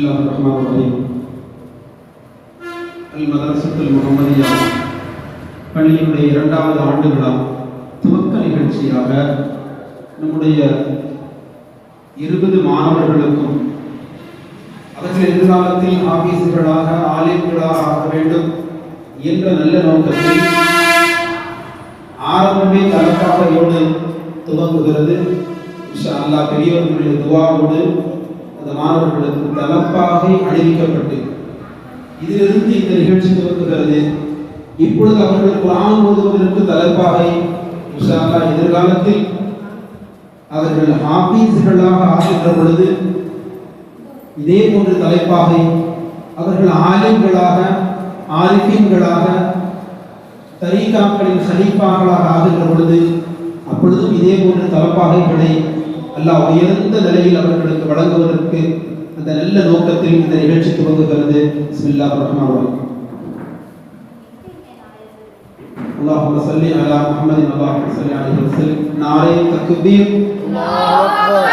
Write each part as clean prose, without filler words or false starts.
பிஸ்மில்லாஹிர் ரஹ்மானிர் ரஹீம். அல் மதரசத்துல் முஹம்மதியா பள்ளியினுடைய 2வது ஆண்டு விழா துவக்க நிகழ்ச்சியாக நம்முடைய 20 மாணவர்களுக்கும் அவர்கள் எதிர்காலத்தில் ஆபீஸ்களாக ஆலிம்களாக ஆக வேண்டும் என்ற நல்ல நோக்கத்தில் ஆரம்பமே தலப்பாகையோடு துவங்குகிறது. இன்ஷா அல்லாஹ் பெரியவர்களுடைய துஆவோடு அந்த மாணவர்களுக்கு தலப்பாகை அணிவிக்கப்பட்டு இதிலிருந்து இந்த நிகழ்ச்சி துவங்குகிறது. இப்பொழுது அவர்கள் குர்ஆன் ஓதுவதற்கு தலப்பாகை இன்ஷா அல்லாஹ் எதிர்காலத்தில் அவர்கள் ஹாஃபீஸ்களாக ஆகின்ற பொழுது இதே போன்ற தலைப்பாகை அவர்கள் ஆலிம்களாக ஆரிஃபீன்களாக தரீகாக்களின் ஹலீஃபாக்களாக ஆகின்ற பொழுது அப்பொழுதும் இதே போன்ற தலைப்பாகைகளை அல்லாஹ் உயர்ந்த நிலையில் அவர்களுக்கு வழங்குவதற்கு அந்த நல்ல நோக்கத்தில் இந்த நிகழ்ச்சி துவங்குகிறது. பிஸ்மில்லாஹிர் ரஹ்மானிர் ரஹீம். அல்லாஹும்ம ஸல்லி அலா முஹம்மதின் அல்லாஹும்ம ஸல்லி அலைஹி வஸல்லம். நாரே தக்பீர், அல்லாஹு அக்பர்.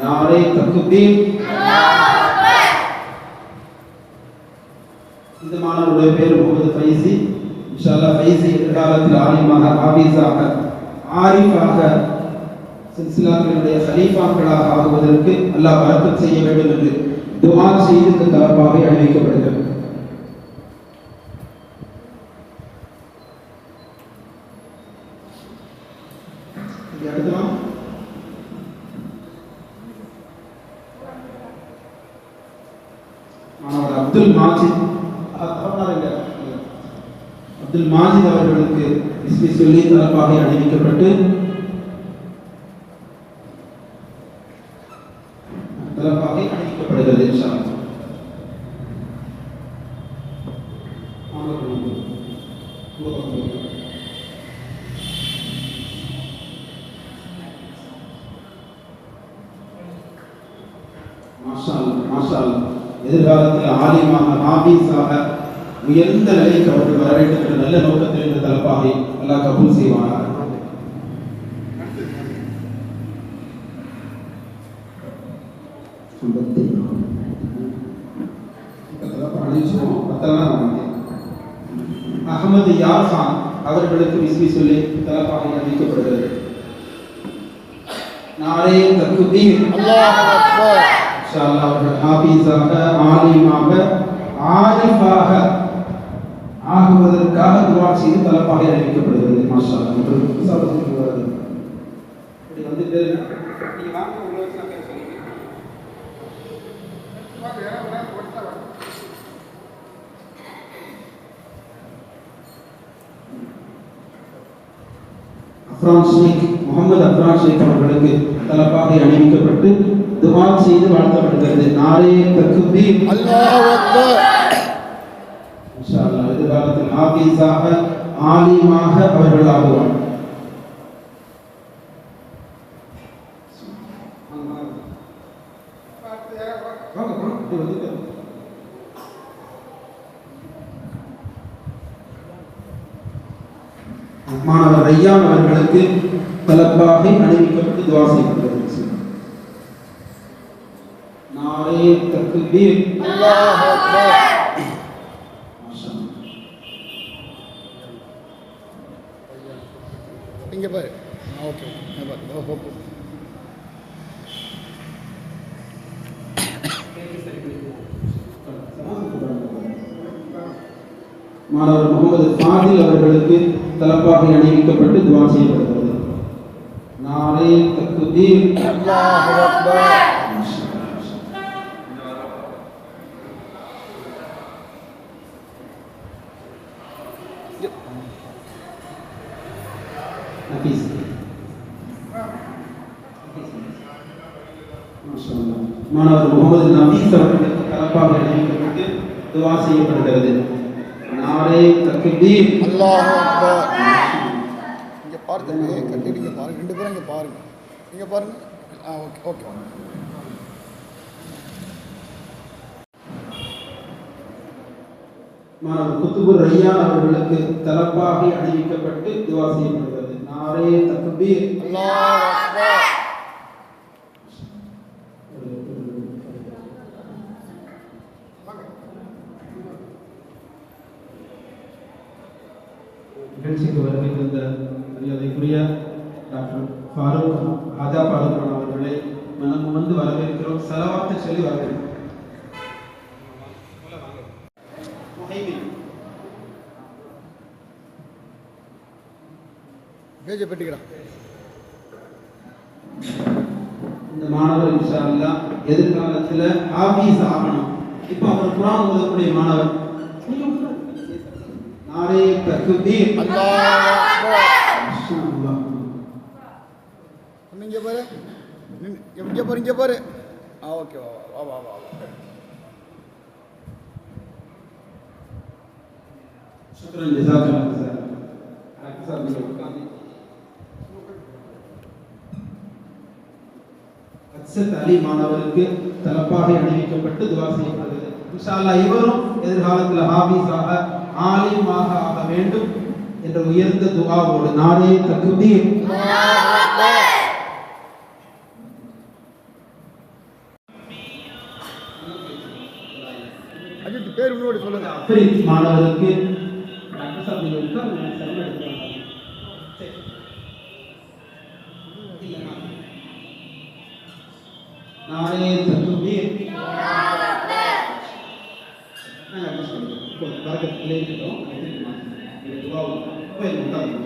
நாரே தக்பீர், அல்லாஹு அக்பர். இந்த மாணவருடைய பேர் முகமது ஃபைசி. இன்ஷா அல்லாஹ் ஃபைசி எதிர்காலத்தில் ஆலிமாக, ஹாஃபிஸாக, ஆரிஃபாக, சில்சிலாக்களுடைய ஹலீஃபாக்களாக ஆகுவதற்கு அல்லாஹ் பரக்கத் செய்ய வேண்டும் என்று துஆ செய்து இந்த தலப்பாகை அணிவிக்கப்படுகிறது. மாணவர் அப்துல் மாஜித் அவர்களுக்கு இஸ்மி சொல்லி தலப்பாகை அணிவிக்கப்பட்டு தலப்பாகை அணிவிக்கப்படுகிறது. இன்ஷா அல்லாஹ் மாஷா அல்லாஹ் எதிர்காலத்தில் ஆலிமாக, ஹாஃபீஸாக உயர்ந்த நிலைக்கு அவர்கள் வர வேண்டும் என்ற நல்ல நோக்கத்தில் இந்த தலப்பாகை அல்லாஹ் கபூல் செய்வானாக. அஹமது யார் கான் அவர்களுக்கு இஸ்மி சொல்லி தலப்பாகை அளிக்கப்படுகிறது. நாரே தக்பீர், அல்லாஹு அக்பர். இன்ஷா அல்லாஹ் அவர்கள் ஹாஃபீஸாக, ஆலிமாக, ஆரிஃபாக ஆகுவதற்காக துஆ செய்து தலப்பாகை அளிக்கப்படுகிறது. மாஷா அல்லாஹ். உங்களுக்கு புதுசாக வருது. இப்படி வந்துட்டு நீங்க வாங்க, உள்ள வச்சு நான் பேசுறேன். அஃப்ரான் ஷேக், முகமது அஃப்ரான் ஷேக் அவர்களுக்கு தலப்பாகை அணிவிக்கப்பட்டு துஆ செய்து வாழ்த்தப்படுகிறது. நாரே தக்பீர், அல்லாஹு அக்பர். இன்ஷா அல்லாஹ் எதிர்காலத்தில் ஹாஃபீஸாக, ஆலிமாக அவர்கள் ஆகுவார். மாணவர் ரையான் அவர்களுக்கு தலப்பாகை அணிவிக்கப்பட்டு துஆ செய்யப்படுகிறது. நாரே தக்பீர், அல்லாஹு அக்பர். இங்க பாரு. ஓகே, இங்க பாரு. மாணவர் முகமது ஃபாதில் அவர்களுக்கு தலப்பாகை அணிவிக்கப்பட்டு துஆ செய்யப்படுகிறது. நாரே தக்பீர், அல்லாஹு அக்பர். நபீஸ், மாணவர் முகமது நபீஸ் அவர்களுக்கு தலப்பாகை அணிவிக்கப்பட்டு துஆ செய்யப்படுகிறது. நாரே தக்பீர், அல்லாஹு அக்பர். இங்க பாருங்க, கட்டிடுங்க பாருங்க, 2 பேரும் இங்க பாருங்க, இங்க பாருங்க. Okay okay. மாணவர் குத்துபுர் ரையான் அவர்களுக்கு தலப்பாகை அணிவிக்கப்பட்டு துஆ செய்யப்படுகிறது. நாரே தக்பீர், அல்லாஹு அக்பர். மரியாதைக்குரிய டாக்டர் ஃபாரூக் ஹாஜா ஃபாரூக் அவர்களை மனம் வந்து வரவேற்கிறோம். ஸலவாத்து சொல்லி வரவேற்கிறோம். இந்த மாணவர் இன்ஷா அல்லாஹ் எதிர்காலத்தில் ஹாஃபீஸ் ஆகணும். இப்போ அவர் குர்ஆன் ஓதக்கூடிய மாணவர். நாரே தக்பீர், அல்லாஹ் அக்பர். இங்க பாரு, இங்க பாரு. ஓகே, வா வா வா. शुक्रान जज़ाकल्लाह खैर. டாக்டர் சார் நீங்க உட்கார்ந்து அக்ஸத் அலி மாணவருக்கு தலப்பாகை அணிவிக்கப்பட்டு துஆ செய்யப்படுகிறது. இன்ஷா அல்லாஹ் இவரும் எதிர்காலத்தில் ஹாஃபீஸாக ஆலிமாக ஆக வேண்டும் என்ற உயர்ந்த துஆவோடு நாரே தக்பீர், அல்லாஹ் அக்பர். அஜித் பேர் உன்னோட சொல்லுங்க. அஃப்ரீத் மாணவருக்கு டாக்டர் சார் நீங்க உட்கார்ந்து சர்வே எடுத்துக்கலாம். நாரே தக்பீர், அல்லாஹ் அக்பர். நான் அட்ஜஸ்ட் பண்ணிக்கிறேன். பரக்கத்திலே இருக்கட்டும். இந்த துஆவை போய் உட்கார்ந்து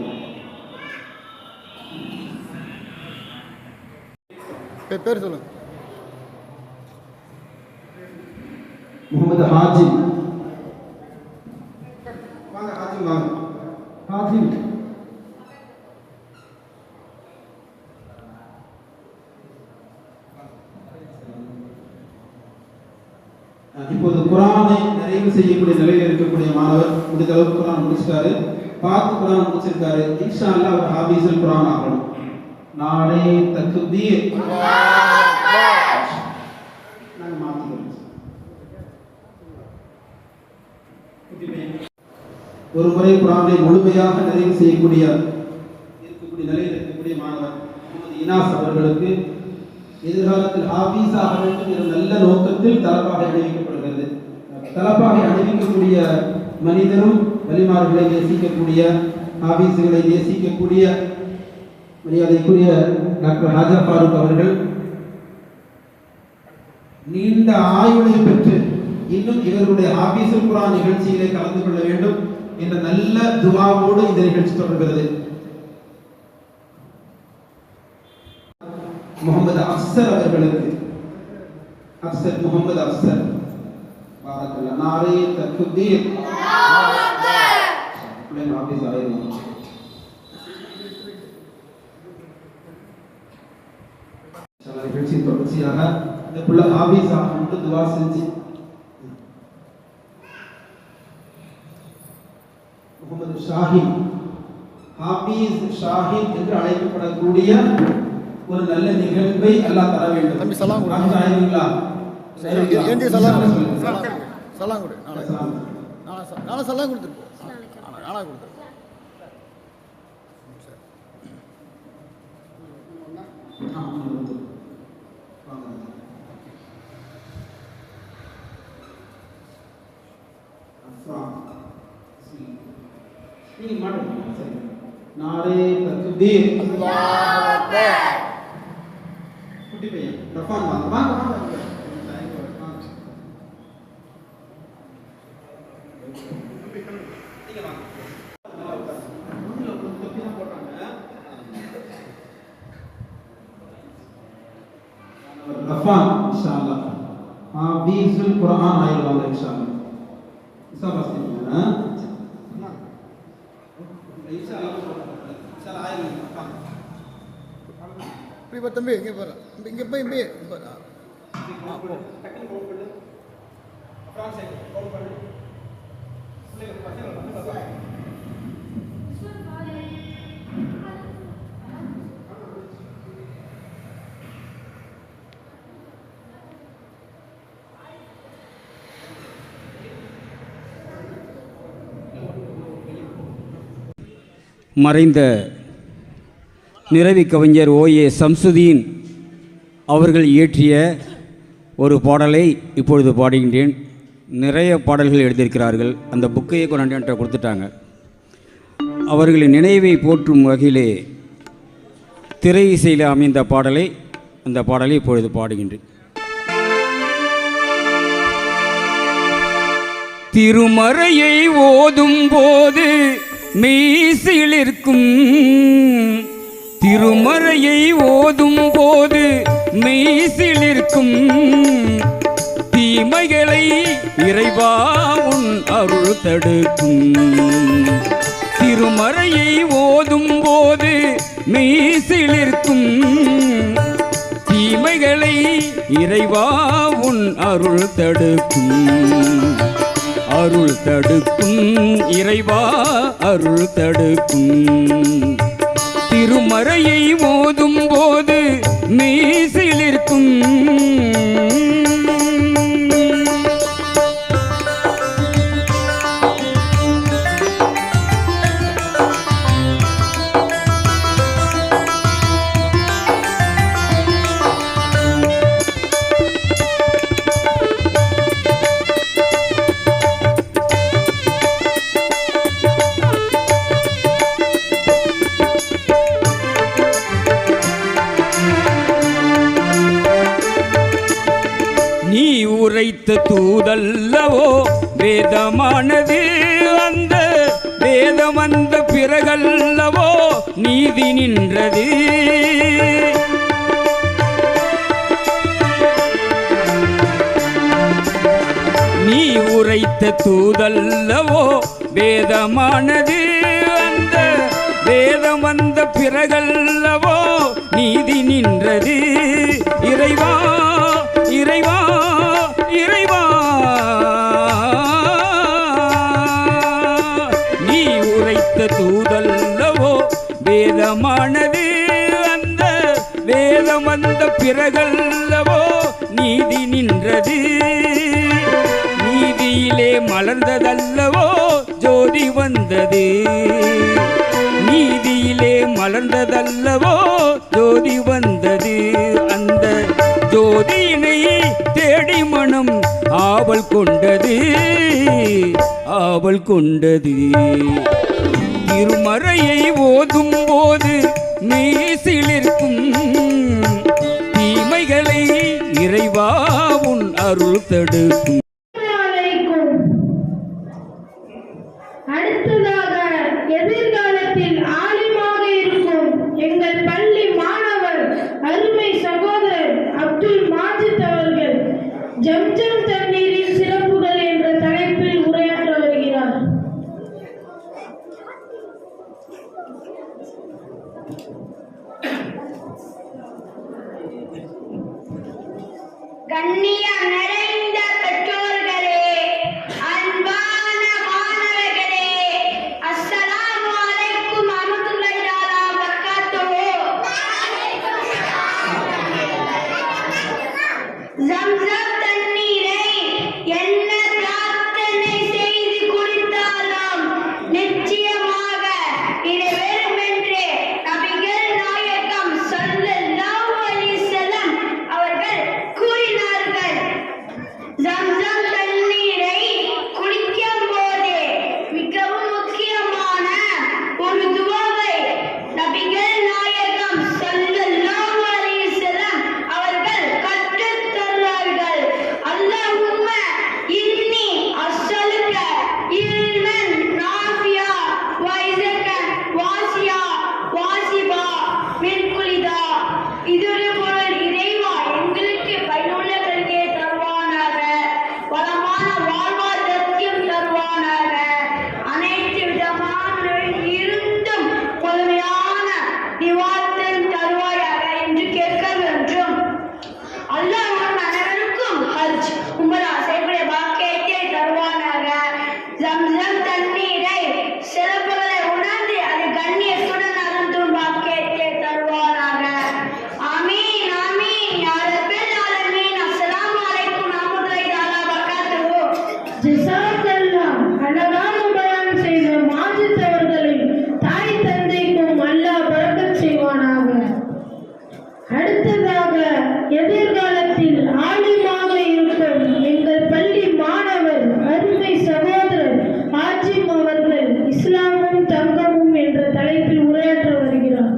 பேர் சொல்லுங்க. முகமது ஹாஜிம். வாங்க ஹாஜிம், வாங்க ஹாஜிம். இப்போது குர்ஆனை நிறைவு செய்யக்கூடிய நிலையில் இருக்கக்கூடிய மாணவர் முடிந்த அளவுக்கு குர்ஆன் முடிச்சிட்டாரு. பார்த்து குர்ஆன் முடிச்சிருக்காரு. இன்ஷா அல்லாஹ் அவர் ஹாஃபீஸுல் குர்ஆன் ஆகணும். நாரே தக்பீர், அல்லாஹ் அக்பர். நாங்க மாத்திக்கிறோம். ஒரு முறை குர்ஆனை முழுமையாக நிறைவு செய்யக்கூடிய நிலையில் இருக்கக்கூடிய மாணவர் முகமது இனாஸ் அவர்களுக்கு எதிர்காலத்தில் ஹாஃபீஸ் ஆக வேண்டும் என்ற நல்ல நோக்கத்தில் தலப்பாகை அணிவிக்கப்படுகிறது. தலப்பாகை அணிவிக்கக்கூடிய மனிதரும் வலிமார்களை நேசிக்கக்கூடிய, ஹாஃபீஸுகளை நேசிக்கக்கூடிய மரியாதைக்குரிய டாக்டர் ஹாஜா ஃபாரூக் அவர்கள் நீண்ட ஆயுளை பெற்று இன்னும் இவருடைய ஹாஃபீஸுல் குர்ஆன் நிகழ்ச்சியிலே கலந்து கொள்ள வேண்டும் என்ற நல்ல துஆவோடு இந்த நிகழ்ச்சி தொடர்கிறது. முகமது அஃப்சர் அவர்களுக்கு, அஃப்சர் முகமது அஃப்சர், பாரக்கல்லாஹ். நாரே தக்பீர், அல்லாஹ் அக்பர். பிள்ளைங்க ஹாஃபீஸ் ஆயிடுவாங்க. இன்ஷாஅல்லாஹ் நிகழ்ச்சி தொடர்ச்சியாக இந்த புள்ள ஹாஃபீஸ் ஆகணும்னு துஆ செஞ்சு முகமது ஷாஹின், ஹாஃபீஸ் ஷாஹின் என்று அழைக்கப்படக்கூடிய ஒரு நல்ல நிகழ்வை அல்லாஹ் தர வேண்டும். தம்பி சலாம் கொடு. ஆயிங்களா? ஏந்தி சலாம் கொடு. சலாம் கொடு. நாளை சலாம் கொடுத்துருப்போம். நாளை கொடுத்துருப்போம். நீங்க மாட்டீங்க. சரி. நாரே தக்பீர், அல்லாஹ் அக்பர். குட்டி பையன் ரஃபான் வாங்க வாங்க வாங்க. ரஃபான் இன்ஷா அல்லாஹ் ஹாஃபீஸுல் குர்ஆன் ஆயிடுவாங்க இன்ஷா அல்லாஹ். இன்ஷா அல்லாஹ் தம்பி இங்கே பாரு, இங்கே போய் இங்கே பாரு. மறைந்த நிரவி கவிஞர் ஓஏ சம்சுதீன் அவர்கள் இயற்றிய ஒரு பாடலை இப்பொழுது பாடுகின்றேன். நிறைய பாடல்கள் எழுதியிருக்கிறார்கள். அந்த புக்கையை கொண்டாண்டு கொடுத்துட்டாங்க. அவர்களின் நினைவை போற்றும் வகையிலே திரை இசையில் அமைந்த பாடலை, அந்த பாடலை இப்பொழுது பாடுகின்றேன். திருமறையை ஓதும் போது மெய்சிலிருக்கும், திருமறையை ஓதும் போது மெய்சிலிருக்கும், தீமைகளை இறைவா உன் அருள் தடுக்கும். திருமறையை ஓதும் போது மெய்சிலிருக்கும், தீமைகளை இறைவா உன் அருள் தடுக்கும். அருள் தடுக்கும் இறைவா அருள் தடுக்கும். திருமறையை ஓதும் போது மெய்சிலிருக்கும். நீ உரைத்த தூதல்லவோ வேதமானது, அந்த வேதம் வந்த பிறகல்லவோ நீதி நின்றது. நீ உரைத்த தூதல்லவோ வேதமானது, அந்த வேதம் வந்த பிறகல்லவோ நீதி நின்றது. இறைவா இறைவா இறைவா, நீ உரைத்த தூதல்லவோ வேதமானது, அந்த வேதம் வந்த பிறகல்லவோ நீதி நின்றது. நீதியிலே மலர்ந்ததல்லவோ ஜோதி வந்தது, நீதியிலே மலர்ந்ததல்லவோ ஜோதி வந்தது. அந்த ஜோதியினை தேடி மனம் ஆவல் கொண்டது, ஆவல் கொண்டது. திருமறையை ஓதும் போது மெய்சிலிருக்கும், தீமைகளை இறைவா உன் அருள் தடுக்கும். அடுத்ததாக எதிர்காலத்தில் ஆலிமாக இருக்கும் எங்கள் பள்ளி மாணவர் அருமை சகோதரர் அப்துல் மாஜித் அவர்கள் ஜம்ஜம் தண்ணீரின் சிறப்புகள் என்ற தலைப்பில் உரையாற்ற வருகிறார். கண்ணியம் நிறைந்த பெற்றோர்களே, அன்பான மாணவர்களே, அஸ்ஸலாமு அலைக்கும் வரஹ்மத்துல்லாஹி தஆலா வபரகாத்துஹு. ஜம்ஸம் தண்ணீரை என்ன பிரார்த்தனை செய்து குடித்தாலும் நிச்சயமாக இது வெறுமென்றே நபிகள் நாயகம் ஸல்லல்லாஹு அலைஹி வஸல்லம் அவர்கள் கூறினார்கள். ஜம்ஸம் தண்ணீரை குடிக்கும் போது மிகவும் முக்கியமான ஒரு துவாவை நபிகள் நாயகம் ஸல்லல்லாஹு அலைஹி வஸல்லம் அவர்கள் கற்றுத் தந்தார்கள். அல்லாஹும்ம இன்னி அஸ்ஸலுக இல்மன் நாஃபியா வ இஸகன் வாசியா வாசிபா மின் குல்லி தா. இதோட பொருள், இறைவா எங்களுக்கு பயனுள்ள கல்வியை தருவானாக, வளமான வாழ்வாதாரத்தையும் தருவானாக, அனைத்து விதமான நோயில் இருந்தும் முழுமையான நிவாரணம் தருவாயாக என்று கேட்க வேண்டும். அல்லாஹ் நம் அனைவருக்கும் ஹஜ் உம்ரா செய்யக்கூடிய பாக்கியத்தை தருவானாக. ஜம்ஸம் தண்ணீரை சிறப்புகளை உணர்ந்து அது கண்ணியத்துடன் அருந்தும் பாக்கியத்தை தருவானாக. ஆமீன் ஆமீன் யா ரப்பல் ஆலமீன். அஸ்ஸலாமு அலைக்கும் வரஹ்மத்துல்லாஹி தஆலா வபரகாத்துஹு. ஜஸாக்கல்லாஹ். அழகான பயான் செய்த மாஜித் அவர்களின் தாய் தந்தைக்கும் அல்லாஹ் பரக்கத் செய்வானாக. அடுத்ததாக எதிர்காலத்தில் ஆலிமாக இருக்கும் எங்கள் பள்ளி மாணவர் அருமை சகோதரர் ஆஜிம் அவர்கள் இஸ்லாமும் தங்கமும் என்ற தலைப்பில் உரையாற்ற வருகிறார்.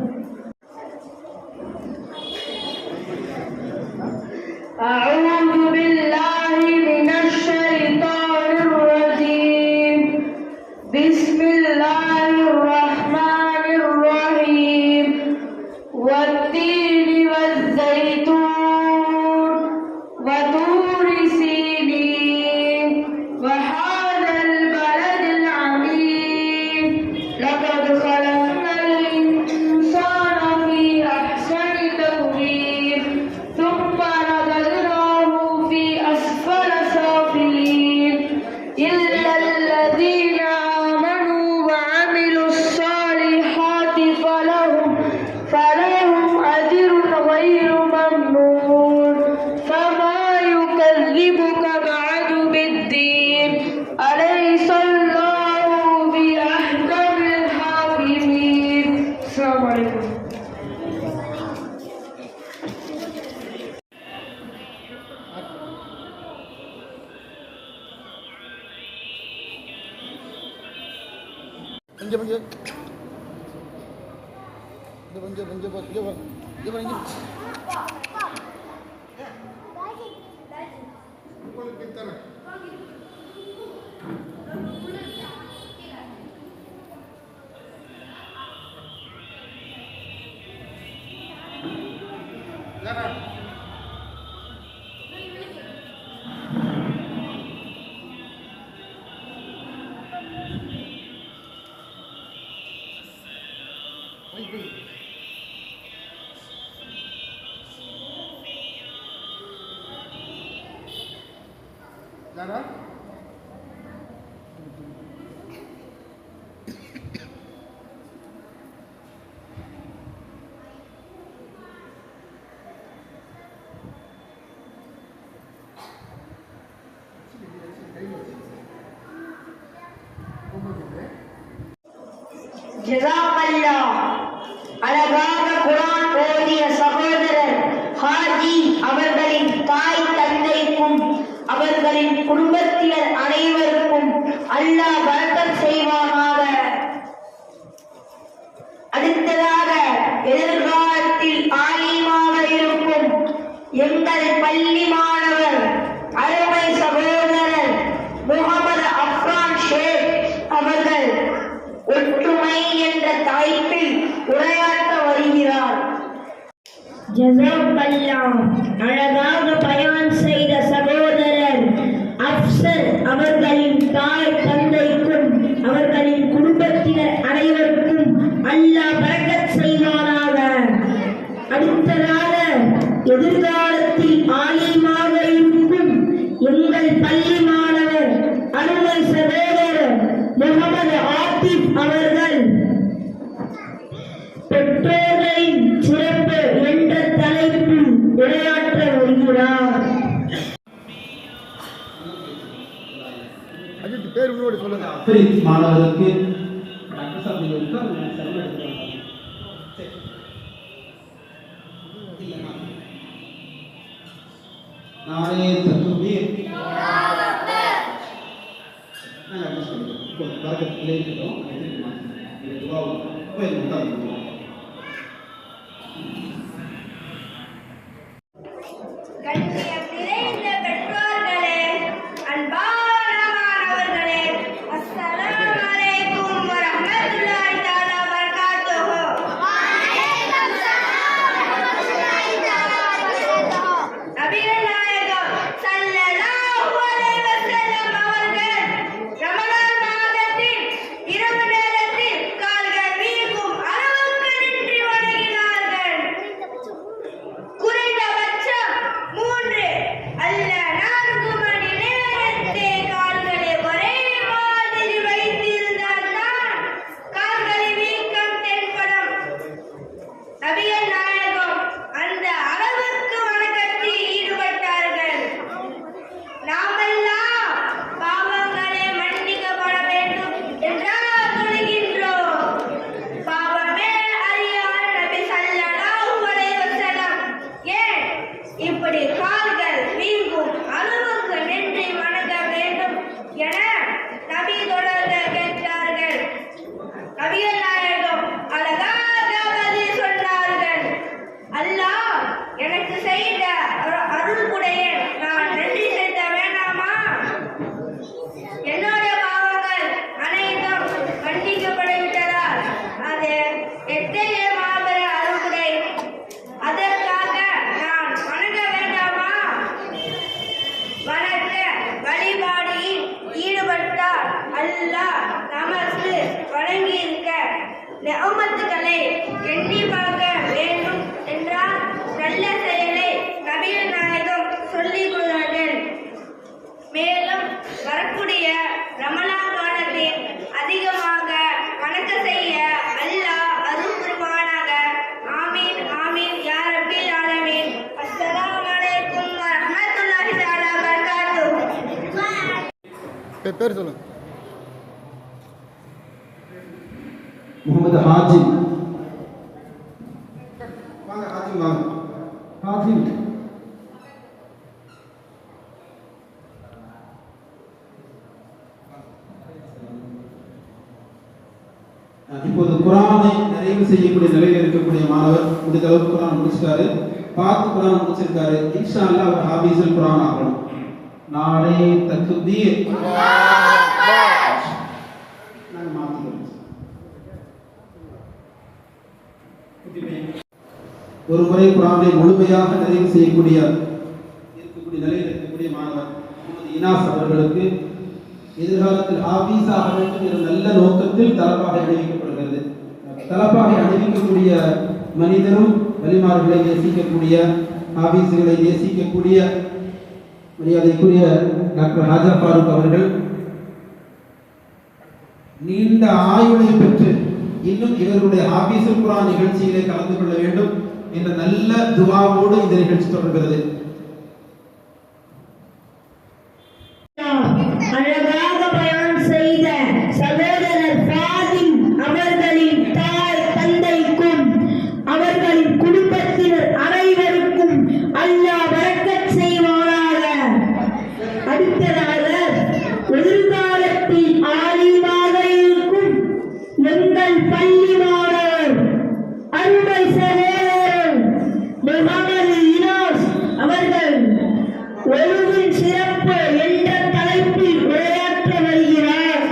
அலைக்கும். பஞ்ச பஞ்ச பஞ்ச பஞ்ச பஞ்ச பஞ்ச ஜஸாக்கல்லாஹ். அழகாக குர்ஆன் ஓதிய சகோதரர் ஹாஜி அவர்களின் தாய் தந்தைக்கும் அவர்களின் குடும்பத்தினர் அனைவருக்கும் அல்லாஹ் பரக்கத் செய்வானாக. அடுத்ததாக எதிர்காலத்தில் ஆலிமாக இருக்கும் எங்கள் பள்ளி மாணவர் அருமை சகோதரர் முகமது அஃப்ரான் ஷேக் அவர்கள் ஒற்றுமை என்ற தலைப்பில் உரையாற்ற வருகிறார். ஜஸாக்கல்லாஹ். அழகாக பயான் செய்த சகோதரர் அப்சர் அவர்களின் தாய் தந்தைக்கும் அவர்களின் குடும்பத்தினர் அனைவருக்கும் அல்லாஹ் பரக்கத் செய்வானாக. அடுத்ததாக எதிர்காலத்தில் ஆலிமாக இருக்கும் எங்கள் பள்ளி மாணவர் அருமை சகோதரர் முகமது ஆத்திப் அவர்கள் பெற்றோர்களின் சிறப்பு என்ற தலைப்பில் உரையாற்ற வருகிறார். அஜித் பேர் உங்களோட சொல்லுங்க. அஃப்ரீத் மாணவருக்கு டாக்டர் சார் நீங்க உட்காருங்க, செலவு எடுத்துக்கலாம். நானே தக்பீர் பரக்கத்திலே இருக்கட்டும். இது துவாவும் போய் உட்காருங்க. கண்ணியம் நிறைந்த பெற்றோர்களே, அன்பான மாணவர்களே, அஸ்ஸலாமு அலைக்கும் வரஹ்மத்துல்லாஹி தஆலா வபரகாத்துஹு. நபிகள் நாயகம் ஸல்லல்லாஹு அலைஹி வஸல்லம் அவர்கள் ரமலான் மாதத்தில் இரவு நேரத்தில் கால்கள் வீங்கும் அளவுக்கு நின்று வணங்கினார்கள். குறைந்தபட்சம் 3 அல்ல 4 மணி நேரத்தை கால்களை ஒரே மாதிரி வைத்திருந்தால்தான் கால்களில் வீக்கம் தென்படும். நபிகள் நாயகம் அந்த அளவுக்கு வணக்கத்தில் ஈடுபட்டார்கள். நாமெல்லாம் பாவங்களே மன்னிக்கப்பட வேண்டும் என்றால் சொல்கின்றோம். பாவமே அறியாத நபி ஸல்லல்லாஹு அலைஹி வஸல்லம் ஏன் இப்படி கால்கள் வீங்கும் அளவுக்கு நின்று வணங்க வேண்டும் என நபி தொடர்ந்து கேட்டார்கள். நபிகள் நாயகம் அழகாக பதில் சொன்னார்கள். அல்லாஹ் எனக்கு செய்த அருள்குடையை நான் நன்றி செலுத்த வேண்டாமா? என்னுடைய பாவங்கள் அனைத்தும் மன்னிக்கப்பட்டுவிட்டதால் அது எத்தகைய மாபெரும் அருள்குடை. அதற்காக நான் வணங்க வேண்டாமா? வணக்க வழிபாடில் ஈடுபட்டால் அல்லாஹ் நமக்கு வழங்கியிருக்க நிஅமத்துகளை எண்ணி பார்க்க வேண்டும் என்றால் நல்ல செயலை நபிகள் நாயகம் சொல்லிக் கொள்வார்கள். மேலும் வரக்கூடிய ரமலான் காலத்தில் அதிகமாக வணக்க செய்ய அல்லாஹ் அருள் புரிவானாக. ஆமீன் ஆமீன் யா ரப்பில் ஆலமீன். அஸ்ஸலாமு அலைக்கும் வரஹ்மத்துல்லாஹி தஆலா வபரகாத்துஹு. பேர் சொல்லுங்க. முகமது ஹாஜி வாங்க ஹாஜிம் வாங்க. ஹாஜிம் இப்போது குரானை நிறைவு செய்யக்கூடிய நிலையில் இருக்கக்கூடிய மாணவர் முடிந்த அளவுக்கு குரான் முடிச்சிட்டாரு. பார்த்து குரான் முடிச்சிருக்காரு. இன்ஷா அல்லாஹ் அவர் ஹாஃபிஸுல் குரான் ஆகணும். நாளை தக்பீர் நான் மாத்திக்கிறேன். ஒரு முறை குரானை முழுமையாக நிறைவு செய்யக்கூடிய நிலையில் இருக்கக்கூடிய மாணவர் முகமது இனாஸ் அவர்களுக்கு எதிர்காலத்தில் ஹாஃபீஸாக வேண்டும் என்ற நல்ல நோக்கத்தில் தலப்பாகை அணிவிக்கப்படுகிறது. தலப்பாகை அணிவிக்கக்கூடிய மனிதரும் வலிமார்களை நேசிக்கக்கூடிய ஹாஃபீஸுகளை நேசிக்கக்கூடிய மரியாதைக்குரிய டாக்டர் ராஜா ஃபாரூக் அவர்கள் நீண்ட ஆயுளை பெற்று இன்னும் இவர்களுடைய ஹாஃபீஸுல் குர்ஆன் நிகழ்ச்சியிலே கலந்து கொள்ள வேண்டும் என்ற நல்ல துஆவோடு இந்த நிகழ்ச்சி தொடர்கிறது. அழகாக பயான் செய்த சகோதரர் ஃபாதில் அவர்களின் தாய் தந்தைக்கும் அவர்களின் குடும்பத்தினர் அனைவருக்கும் அல்லாஹ் பரக்கத் செய்வானாக. அடுத்ததாக எதிர்காலத்தில் ஆலிமாக இருக்கும் எங்கள் பள்ளி மாணவர் அருமை சகோதரர் முகமது இனாஸ் அவர்கள் ஒழுங்கின் சிறப்பு என்ற தலைப்பில் உரையாற்ற வருகிறார்.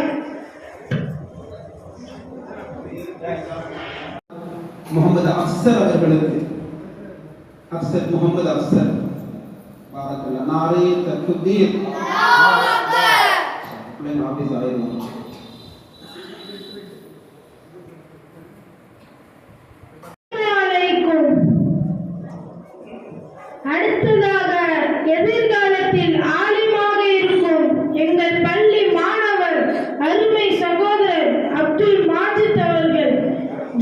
முகமது அஃசர் அவர்களுக்கு முகமது அஃசர் பாரக்கல்லாஹ் நாரே தக்பீர் பிள்ளைங்க ஆபீஸ் ஆயிருவாங்க. அடுத்ததாக எதிர்காலத்தில் ஆலிமாக இருக்கும் எங்கள் பள்ளி மாணவர் அருமை சகோதரர் அப்துல் மாஜித் அவர்கள்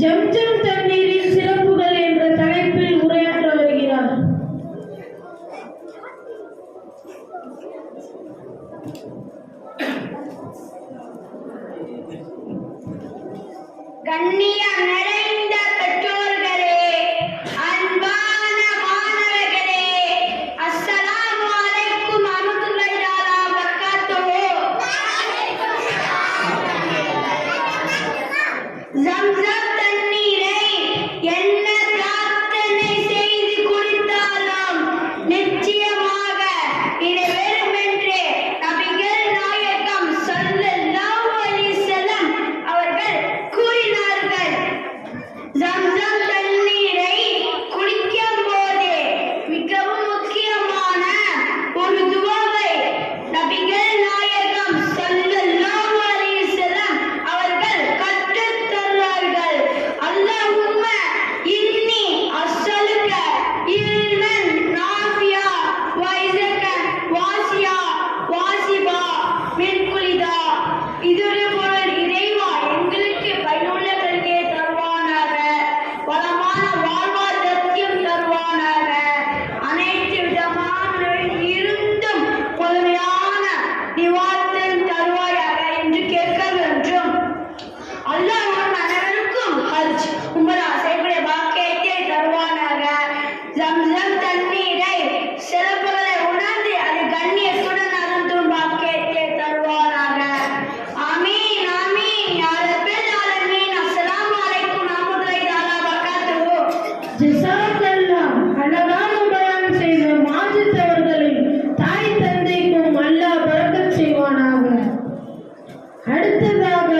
ஜம்ஜம் தண்ணீரின் சிறப்புகள் என்ற தலைப்பில் உரையாற்ற வருகிறார். கண்ணியம் நிறைந்த பெற்றோர்களே, அன்பான மாணவர்களே, அஸ்ஸலாமு அலைக்கும் வரஹ்மத்துல்லாஹி தஆலா வபரகாத்துஹு. ஜம்ஸம் தண்ணீரை என்ன பிரார்த்தனை செய்து குடித்தாலும் நிச்சயமாக இது வெறுமென்றே நபிகள் நாயகம் ஸல்லல்லாஹு அலைஹி வஸல்லம் அவர்கள் கூறினார்கள். ஜம்ஸம் தண்ணீரை குடிக்கும் போது மிகவும் முக்கியமான ஒரு துஆவை நபிகள் நாயகம் ஸல்லல்லாஹு அலைஹி வஸல்லம் அவர்கள் கற்றுத் தருவார்கள். அல்லாஹும்ம இன்னி அஸ்ஸலுக இல்மன் நாஃபியா வ இஸகன் வாசியா வாசிபா மின் குலிதா. இதோடு பொருள், இறைவா எங்களுக்கு பயனுள்ள கல்வியை தருவானாக, வளமான வாழ்வாதாரத்தையும் தருவானாக, அனைத்து விதமான நோயில் இருந்தும் முழுமையான நிவாரணம் தருவாயாக என்று கேட்க வேண்டும். அல்லாஹ் நம் அனைவருக்கும் ஹஜ் உம்ரா செய்யக்கூடிய பாக்கியத்தை தருவானாக. ஜம்ஸம் தண்ணீரை சிறப்புகளை உணர்ந்து அது கண்ணியத்துடன் அருந்தும் பாக்கியத்தை தருவானாக. ஆமீன் ஆமீன் யா ரப்பல் ஆலமீன். அஸ்ஸலாமு அலைக்கும் வரஹ்மத்துல்லாஹி தஆலா வபரகாத்துஹு. ஜஸாக்கல்லாஹ். அழகாக பயான் செய்த மாஜித் அவர்களின் தாய் தந்தைக்கும் அல்லாஹ் பரக்கத் செய்வானாக. அடுத்ததாக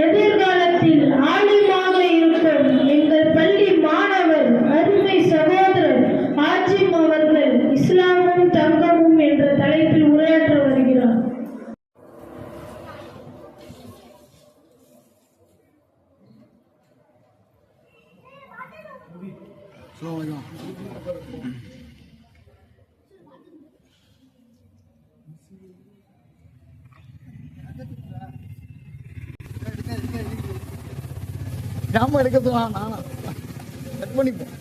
எதிர்காலத்தில் ஆலிமாக இருக்கும் எங்கள் பள்ளி மாணவர் அருமை சகோதரர் ஹாஜிம் அவர்கள் இஸ்லாமும் தங்கமும் என்ற தலைப்பில் உரையாற்ற வருகிறார். ஜாமான் எடுக்கிறதுலாம் நானா கட் பண்ணிப்போம்.